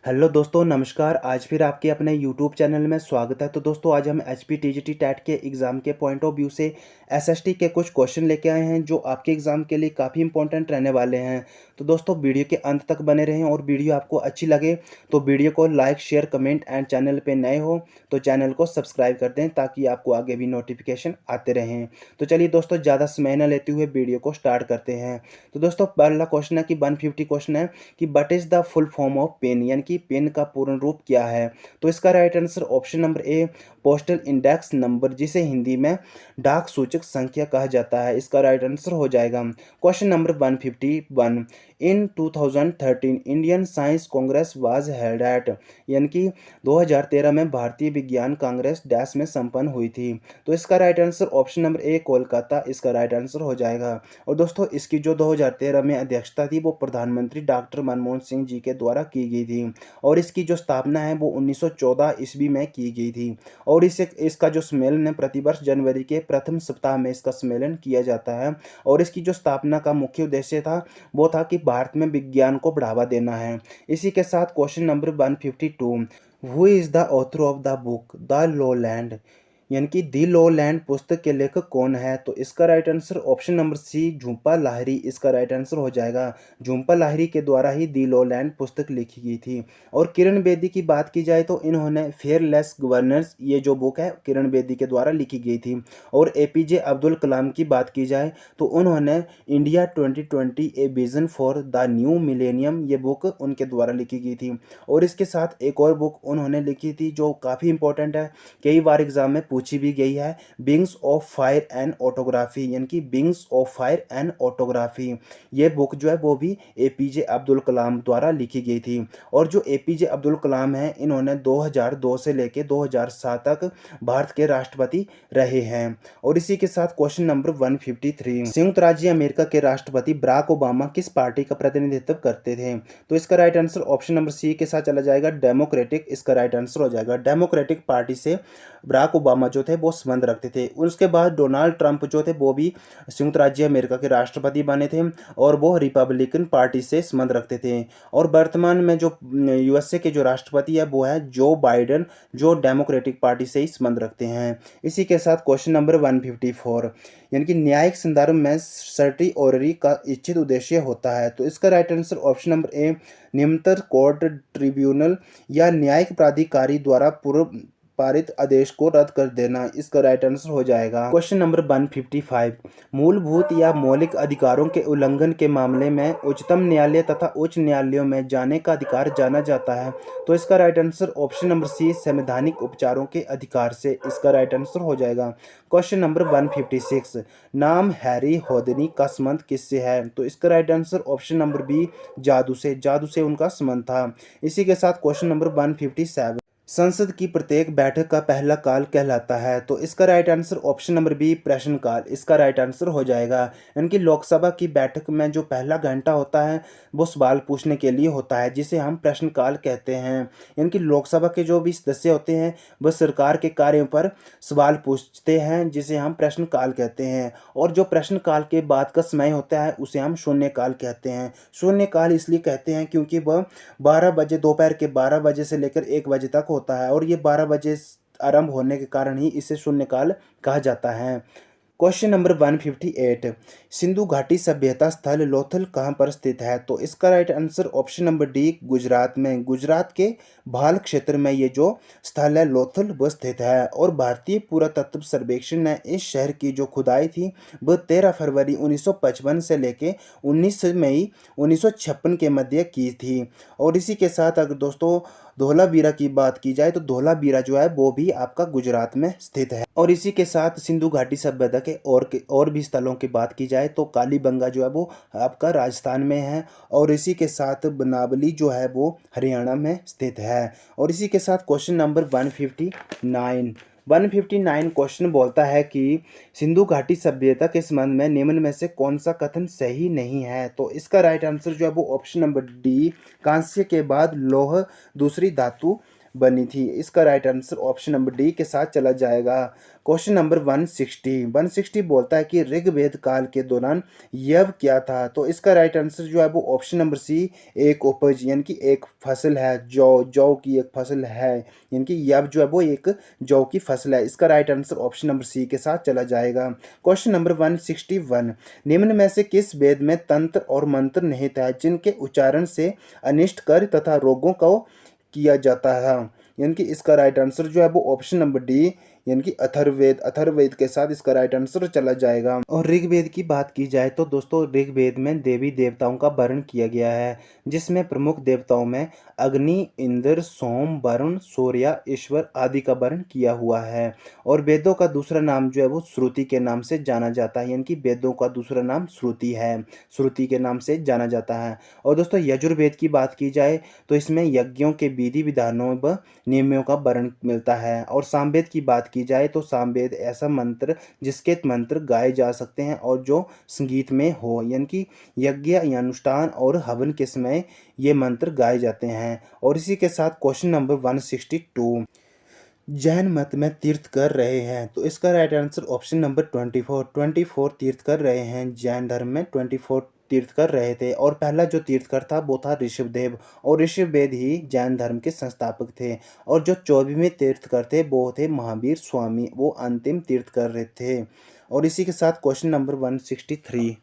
Hello दोस्तों, नमस्कार। आज फिर आपके अपने यूट्यूब चैनल में स्वागत है। तो दोस्तों, आज हम एचपी टीजीटी टैट के एग्ज़ाम के पॉइंट ऑफ व्यू से एसएसटी के कुछ क्वेश्चन लेके आए हैं जो आपके एग्ज़ाम के लिए काफ़ी इंपॉर्टेंट रहने वाले हैं। तो दोस्तों, वीडियो के अंत तक बने रहें और वीडियो आपको अच्छी लगे तो वीडियो को like, share, comment and channel पे नए हो तो चैनल को सब्सक्राइब कर दें ताकि आपको आगे भी नोटिफिकेशन आते रहें। तो चलिए दोस्तों, ज़्यादा समय न लेते हुए वीडियो को स्टार्ट करते हैं। तो दोस्तों, पहला क्वेश्चन है कि 150 क्वेश्चन है कि what is the full form of PAN, यानी कि पेन का पूर्ण रूप क्या है। तो इसका राइट आंसर ऑप्शन नंबर ए पोस्टल इंडेक्स नंबर, जिसे हिंदी में डाक सूचक संख्या कहा जाता है। इसका राइट आंसर हो जाएगा question number 151। In 2013 Indian science Congress was held at, यानी कि 2013 में भारतीय विज्ञान कांग्रेस डैश में संपन्न हुई थी। तो इसका राइट आंसर ऑप्शन नंबर ए कोलकाता, इसका राइट आंसर हो जाएगा। और दोस्तों, इसकी जो 2013 में अध्यक्षता थी वो प्रधानमंत्री डॉक्टर मनमोहन सिंह जी के द्वारा की गई थी और इसकी जो स्थापना है वो 1914 ईस्वी में की गई थी। और इसका जो सम्मेलन है प्रतिवर्ष जनवरी के प्रथम सप्ताह में इसका सम्मेलन किया जाता है। और इसकी जो स्थापना का मुख्य उद्देश्य था वो था कि भारत में विज्ञान को बढ़ावा देना है। इसी के साथ question number 152, who is the author of the book the lowland, यानी कि दी लॉलैंड पुस्तक के लेखक कौन है। तो इसका right answer option number C Jhumpa Lahiri, इसका राइट आंसर हो जाएगा। झूंपा लाहिरी के द्वारा ही दी लॉलैंड पुस्तक लिखी गई थी। और किरण बेदी की बात की जाए तो इन्होंने फेयरलेस गवर्नेंस, ये जो बुक है किरण बेदी के द्वारा लिखी गई थी। और एपीजे अब्दुल कलाम की बात की जाए तो उन्होंने India 2020 a vision for the new millennium, ये बुक उनके द्वारा लिखी गई थी। और इसके साथ एक और बुक उन्होंने लिखी थी जो काफ़ी इंपॉर्टेंट है, कई बार एग्जाम में पूछी भी गई है, wings of fire and autography, यानी कि wings of fire and autography. ये बुक जो है वो भी एपीजे अब्दुल कलाम द्वारा लिखी गई थी। और जो एपीजे अब्दुल कलाम हैं इन्होंने 2002 से लेकर 2007 तक भारत के राष्ट्रपति रहे हैं। और इसी के साथ क्वेश्चन नंबर 153, संयुक्त राज्य अमेरिका के राष्ट्रपति बराक ओबामा किस पार्टी का प्रतिनिधित्व करते थे। तो इसका right answer option number C के साथ चला जाएगा डेमोक्रेटिक, इसका राइट आंसर हो जाएगा। डेमोक्रेटिक पार्टी से बराक ओबामा जो थे वो संबंध रखते थे। उसके बाद डोनाल्ड ट्रंप जो थे वो भी संयुक्त राज्य अमेरिका के राष्ट्रपति बने थे और वो रिपब्लिकन पार्टी से संबंध रखते थे। और वर्तमान में जो यूएसए के जो राष्ट्रपति है वो है जो बाइडेन, जो डेमोक्रेटिक पार्टी से ही संबंध रखते हैं। इसी के साथ क्वेश्चन नंबर 154, यानी कि न्यायिक संदर्भ में सर्टिओररी का इच्छित उद्देश्य होता है। तो इसका right answer option number A निम्नतर कोर्ट ट्रिब्यूनल या न्यायिक प्राधिकारी द्वारा पूर्व पारित आदेश को रद्द कर देना, इसका राइट आंसर हो जाएगा। क्वेश्चन नंबर 155, मूलभूत या मौलिक अधिकारों के उल्लंघन के मामले में उच्चतम न्यायालय तथा उच्च न्यायालयों में जाने का अधिकार जाना जाता है। तो इसका right answer option number C संवैधानिक उपचारों के अधिकार से, इसका राइट आंसर हो जाएगा। क्वेश्चन नंबर 156, नाम हैरी होदनी का संबंध किससे है। तो इसका right answer option number B जादू से, जादू से उनका संबंध था। इसी के साथ क्वेश्चन नंबर 157, संसद की प्रत्येक बैठक का पहला काल कहलाता है। तो इसका right answer option number B प्रश्नकाल, इसका राइट आंसर हो जाएगा। इनकी लोकसभा की बैठक में जो पहला घंटा होता है वो सवाल पूछने के लिए होता है, जिसे हम प्रश्नकाल कहते हैं। इनकी लोकसभा के जो भी सदस्य होते हैं वह सरकार के कार्यों पर सवाल पूछते हैं, जिसे हम प्रश्नकाल कहते हैं। और जो प्रश्नकाल के बाद का समय होता है उसे हम शून्यकाल कहते हैं। शून्यकाल इसलिए कहते हैं क्योंकि वह 12 बजे, दोपहर के 12 बजे से लेकर 1 बजे तक होता है और ये 12 बजे आरंभ होने के कारण ही इसे शून्यकाल कहा जाता है। क्वेश्चन नंबर 158, सिंधु घाटी सभ्यता स्थल लोथल कहाँ पर स्थित है। तो इसका right answer option number D Gujarat में, गुजरात के भाल क्षेत्र में ये जो स्थल है लोथल वह स्थित है। और भारतीय पुरातत्व सर्वेक्षण ने इस शहर की जो खुदाई थी वह 13 फरवरी 1955 से लेके 19 मई 1956 के मध्य की थी। और इसी के साथ अगर दोस्तों धौलावीरा की बात की जाए तो धौलावीरा जो है वो भी आपका गुजरात में स्थित है। और इसी के साथ सिंधु घाटी सभ्यता के और भी स्थलों की बात की जाए तो कालीबंगा जो है वो आपका राजस्थान में है। और इसी के साथ बनावली जो है वो हरियाणा में स्थित है। और इसी के साथ क्वेश्चन नंबर 159 क्वेश्चन बोलता है कि सिंधु घाटी सभ्यता के संबंध में निम्न में से कौन सा कथन सही नहीं है। तो इसका राइट आंसर जो है वो ऑप्शन नंबर डी कांस्य के बाद लौह दूसरी धातु बनी थी। इसका right answer option number D के साथ चला जाएगा। क्वेश्चन नंबर 160 बोलता है कि ऋग्वेद काल के दौरान यव क्या था? तो इसका राइट आंसर जो है वो ऑप्शन नंबर सी एक उपज यानी कि एक फसल है, जौ की एक फसल है, यानी कि यव जो है वो एक जौ की फसल है। इसका right answer option number C के साथ चला जाएगा। क्वेश्चन नंबर 161, निम्न में से किस वेद में तंत्र और मंत्र निहित है जिनके उच्चारण से अनिष्ट कर तथा रोगों को किया जाता है? यानी कि इसका राइट आंसर जो है वो ऑप्शन नंबर डी यानी कि अथर्ववेद के साथ इसका राइट आंसर चला जाएगा। और ऋग्वेद की बात की जाए तो दोस्तों ऋग्वेद में देवी देवताओं का वर्णन किया गया है, जिसमें प्रमुख देवताओं में अग्नि, इंद्र, सोम, वरुण, सूर्य, ईश्वर आदि का वर्णन किया हुआ है। और वेदों का दूसरा नाम जो है वो श्रुति के नाम से जाना जाता है, यानी कि वेदों का दूसरा नाम श्रुति है, श्रुति के नाम से जाना जाता है। और दोस्तों यजुर्वेद की बात की जाए तो इसमें यज्ञों के विधि विधानों व नियमों का वर्णन मिलता है। और सामवेद की बात की जाए तो सामवेद ऐसा मंत्र जिसके मंत्र गाए जा सकते हैं और जो संगीत में हो, यानी कि यज्ञ या अनुष्ठान और हवन के समय ये मंत्र गाए जाते हैं। और इसी के साथ क्वेश्चन नंबर 162, जैन मत में तीर्थ कर रहे हैं, तो इसका राइट आंसर ऑप्शन नंबर 24 तीर्थ कर रहे हैं। जैन धर्म में 24 तीर्थ कर रहे थे और पहला जो तीर्थकर था वो था ऋषभदेव, और ऋषभदेव ही जैन धर्म के संस्थापक थे। और जो 24वें तीर्थकर थे वो थे महावीर स्वामी, वो अंतिम तीर्थ कर रहे थे। और इसी के साथ क्वेश्चन नंबर 163,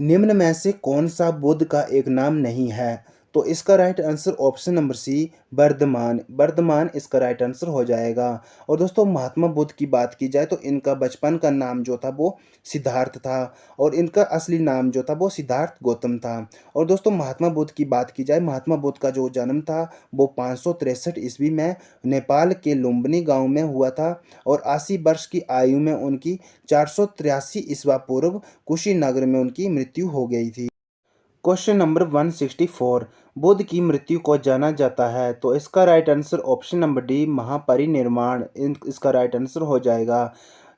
निम्न में से कौन सा बुद्ध का एक नाम नहीं है? तो इसका right answer option number C Vardhaman, Vardhaman इसका राइट आंसर हो जाएगा। और दोस्तों महात्मा बुद्ध की बात की जाए तो इनका बचपन का नाम जो था वो सिद्धार्थ था और इनका असली नाम जो था वो सिद्धार्थ गौतम था। और दोस्तों महात्मा बुद्ध की बात की जाए, महात्मा बुद्ध का जो जन्म था वो 563 ईस्वी में नेपाल के लुम्बिनी गांव में हुआ था और 80 वर्ष की आयु में उनकी 483 ईस्वा पूर्व कुशीनगर में उनकी मृत्यु हो गई थी। क्वेश्चन नंबर 164, बुद्ध की मृत्यु को जाना जाता है, तो इसका right answer option number D Mahaparinirvana इसका राइट आंसर हो जाएगा।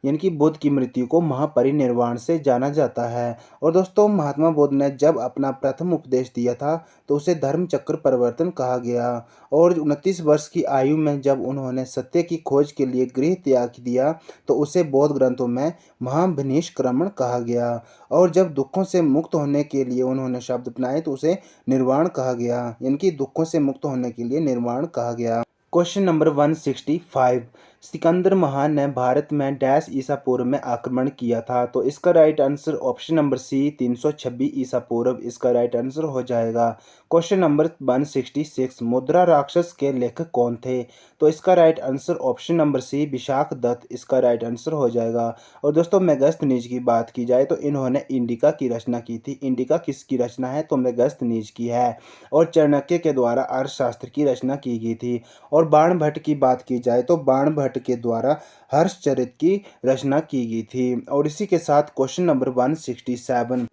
यानी कि बुद्ध की मृत्यु को महापरिनिर्वाण से जाना जाता है। और दोस्तों महात्मा बुद्ध ने जब अपना प्रथम उपदेश दिया था तो उसे धर्म चक्र परिवर्तन कहा गया। और 29 वर्ष की आयु में जब उन्होंने सत्य की खोज के लिए गृह त्याग दिया तो उसे बौद्ध ग्रंथों में महाभिनिष्क्रमण कहा गया। और जब दुखों से मुक्त होने के लिए उन्होंने शब्द अपनाए तो उसे निर्वाण कहा गया, यानी कि दुखों से मुक्त होने के लिए निर्वाण कहा गया। क्वेश्चन नंबर 165, सिकंदर महान ने भारत में डैश ईसा पूर्व में आक्रमण किया था, तो इसका right answer option number C 326 ईसा पूर्व इसका राइट आंसर हो जाएगा। क्वेश्चन नंबर 166, मुद्रा राक्षस के लेखक कौन थे? तो इसका right answer option number C Vishakha Datta इसका राइट आंसर हो जाएगा। और दोस्तों मेगस्थनीज की बात की जाए तो इन्होंने इंडिका की रचना की थी। इंडिका किसकी रचना है? तो मेगस्थनीज की है। और चाणक्य के द्वारा अर्थशास्त्र की रचना की गई थी। और बाणभट्ट की बात की जाए तो बाणभट्ट के द्वारा हर्षचरित की रचना की गई थी। और इसी के साथ क्वेश्चन नंबर 167,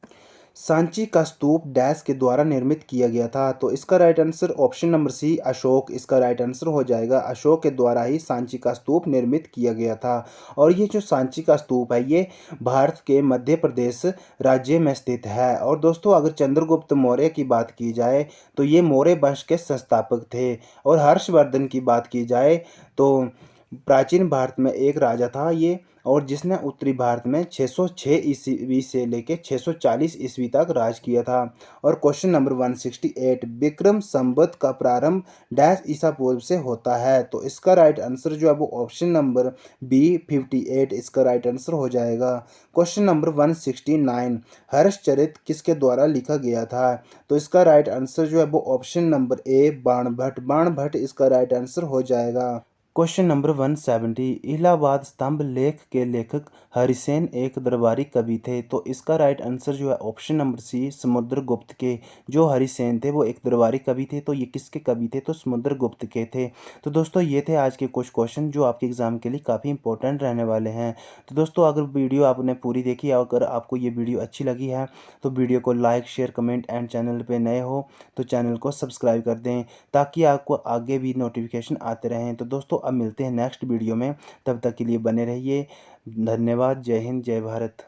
सांची का स्तूप डैश के द्वारा निर्मित किया गया था, तो इसका right answer option number C Ashok इसका राइट आंसर हो जाएगा। अशोक के द्वारा ही सांची का स्तूप निर्मित किया गया था। और ये जो सांची का स्तूप है ये भारत के मध्य प्रदेश राज्य में स्थित है। और दोस्तों अगर चंद्रगुप्त मौर्य की बात की जाए तो ये मौर्य वंश के संस्थापक थे। और हर्षवर्धन की बात की जाए तो प्राचीन भारत में एक राजा था ये, और जिसने उत्तरी भारत में 606 ईस्वी से लेकर 640 ईस्वी तक राज किया था। और क्वेश्चन नंबर 168, विक्रम संवत का प्रारंभ डैश ईसा पूर्व से होता है, तो इसका राइट आंसर जो है वो ऑप्शन नंबर बी 58 इसका राइट आंसर हो जाएगा। क्वेश्चन नंबर 169, हर्षचरित किसके द्वारा लिखा गया था? तो इसका राइट आंसर जो है वो ऑप्शन नंबर ए बाणभट्ट, बाणभट्ट इसका राइट आंसर हो जाएगा। क्वेश्चन नंबर 170, इलाहाबाद स्तंभ लेख के लेखक हरिसेन एक दरबारी कवि थे, तो इसका राइट आंसर जो है ऑप्शन नंबर सी समुद्रगुप्त के। जो हरिसेन थे वो एक दरबारी कवि थे, तो ये किसके कवि थे? तो समुद्रगुप्त के थे। तो दोस्तों ये थे आज के कुछ क्वेश्चन जो आपके एग्जाम के लिए काफ़ी इंपॉर्टेंट रहने वाले हैं। तो दोस्तों अगर वीडियो आपने पूरी देखी, अगर आपको ये वीडियो अच्छी लगी है तो वीडियो को like share comment and channel पर नए हो तो चैनल को सब्सक्राइब कर दें ताकि आपको आगे भी नोटिफिकेशन आते रहें। तो दोस्तों अब मिलते हैं नेक्स्ट वीडियो में, तब तक के लिए बने रहिए। धन्यवाद। जय हिंद, जय भारत।